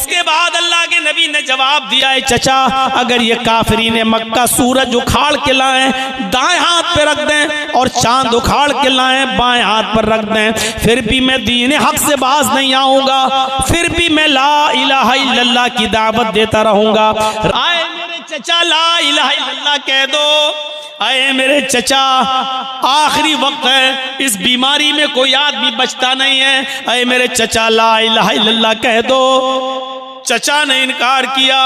इसके बाद अल्लाह के नबी ने जवाब दिया है, चचा अगर ये काफिरीन मक्का सूरज उखाड़ के लाएं दाएं हाथ पे रख दें और चांद उखाड़ के लाएं बाएं हाथ पर रख दें, फिर भी मैं दीन हक से बाज नहीं आऊंगा, फिर भी मैं ला इलाहा इल्लल्लाह की दावत देता रहूंगा। आए मेरे चचा ला इलाहा इल्लल्लाह कह दो। आए मेरे चचा आखिरी वक्त है, इस बीमारी में कोई आदमी बचता नहीं है। आए मेरे चचा ला इलाहा इल्लल्लाह कह दो। चचा ने इनकार किया।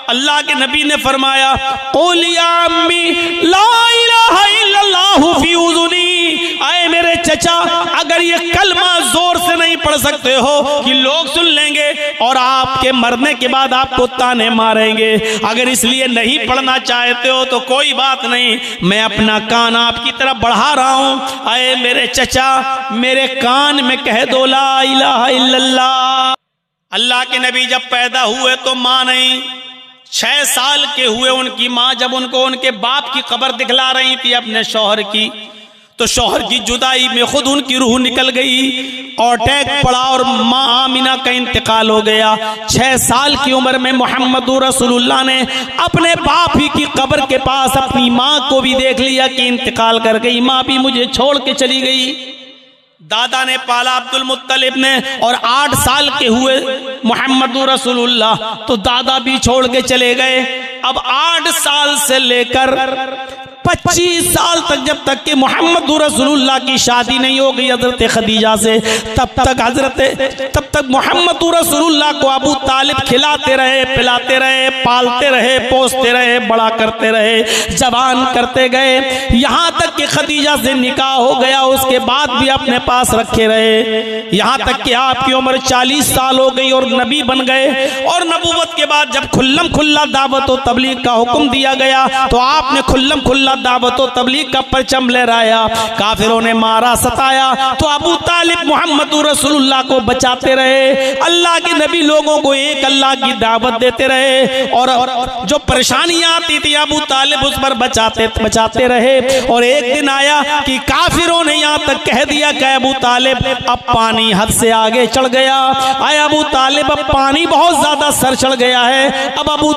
अल्लाह के नबी ने फरमाया, क़ुल या अम्मी ला इलाहा इल्लल्लाहु फी उज़ुनी। आए मेरे चचा अगर ये कलमा जोर से नहीं पढ़ सकते हो कि लोग सुन लेंगे और आपके मरने के बाद आपको ताने मारेंगे, अगर इसलिए नहीं पढ़ना चाहते हो तो कोई बात नहीं, मैं अपना कान आपकी तरफ बढ़ा रहा हूं। आए मेरे चचा मेरे कान में कह दो ला इलाहा इल्लल्लाह। अल्लाह के नबी जब पैदा हुए तो मां नहीं, 6 साल के हुए उनकी मां जब उनको उनके बाप की कब्र दिखला रही थी अपने शौहर की, तो शौहर की जुदाई में खुद उनकी रूह निकल गई और अटैक पड़ा और मां आमिना का इंतकाल हो गया। 6 साल की उम्र में मोहम्मदुर रसूलुल्लाह ने अपने बाप ही की कब्र के पास अपनी मां को भी देख लिया कि इंतकाल कर गई, मां भी मुझे छोड़ के चली गई। दादा ने पाला अब्दुल मुत्तलिब ने, और 8 साल के हुए मोहम्मदुर रसूलुल्लाह तो दादा भी छोड़ के चले गए। अब 8 साल से लेकर 25 साल तक जब तक कि मोहम्मदुर रसूलुल्लाह की शादी नहीं हो गई हजरत खदीजा से, तब तक मोहम्मदुर रसूलुल्लाह को अबू तालिब खिलाते रहे, पिलाते रहे, पालते रहे, पोसते रहे, बड़ा करते रहे, जवान करते गए, यहाँ तक कि खदीजा से निकाह हो गया। उसके बाद भी अपने पास रखे रहे, यहाँ तक कि आपकी उम्र 40 साल हो गई और नबी बन गए। और नबूवत के बाद जब खुल्लम खुल्ला दावत और तबलीग का हुक्म दिया गया तो आपने खुल्लम खुल्ला दावत और तबलीग का परचम लहराया। काफिरों ने मारा, सताया, तो अबू तालिब मोहम्मदुर रसूलुल्लाह को बचाते रहे। अल्लाह के नबी लोगों को एक अल्लाह की दावत देते रहे और जो परेशानियां आती थी अबू तालिब उस पर बचाते रहे। और एक दिन आया कि काफिरों ने यहाँ तक कह दिया कि अबू तालिब अब पानी हद से आगे चढ़ गया। आए अबू तालिब अब पानी बहुत ज्यादा सर चढ़ गया है, अब अबू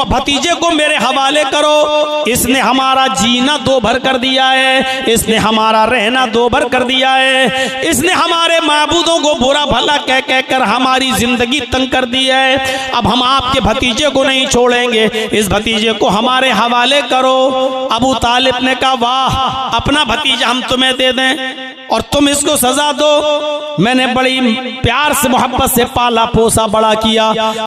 भतीजे को मेरे हवाले करो, इसने हमारा जीना दो भर कर दिया है, इसने हमारा रहना दो भर कर दिया है, इसने हमारे माबूदों को बुरा भला कह कह कर हमारी जिंदगी तंग कर दी है। अब हम आपके भतीजे को नहीं छोड़ेंगे, इस भतीजे को हमारे हवाले करो। अबू तालिब ने कहा वाह, अपना भतीजा हम तुम्हें दे दें और तुम इसको सजा दो, मैंने बड़ी प्यार से मोहब्बत से पाला पोसा बड़ा किया।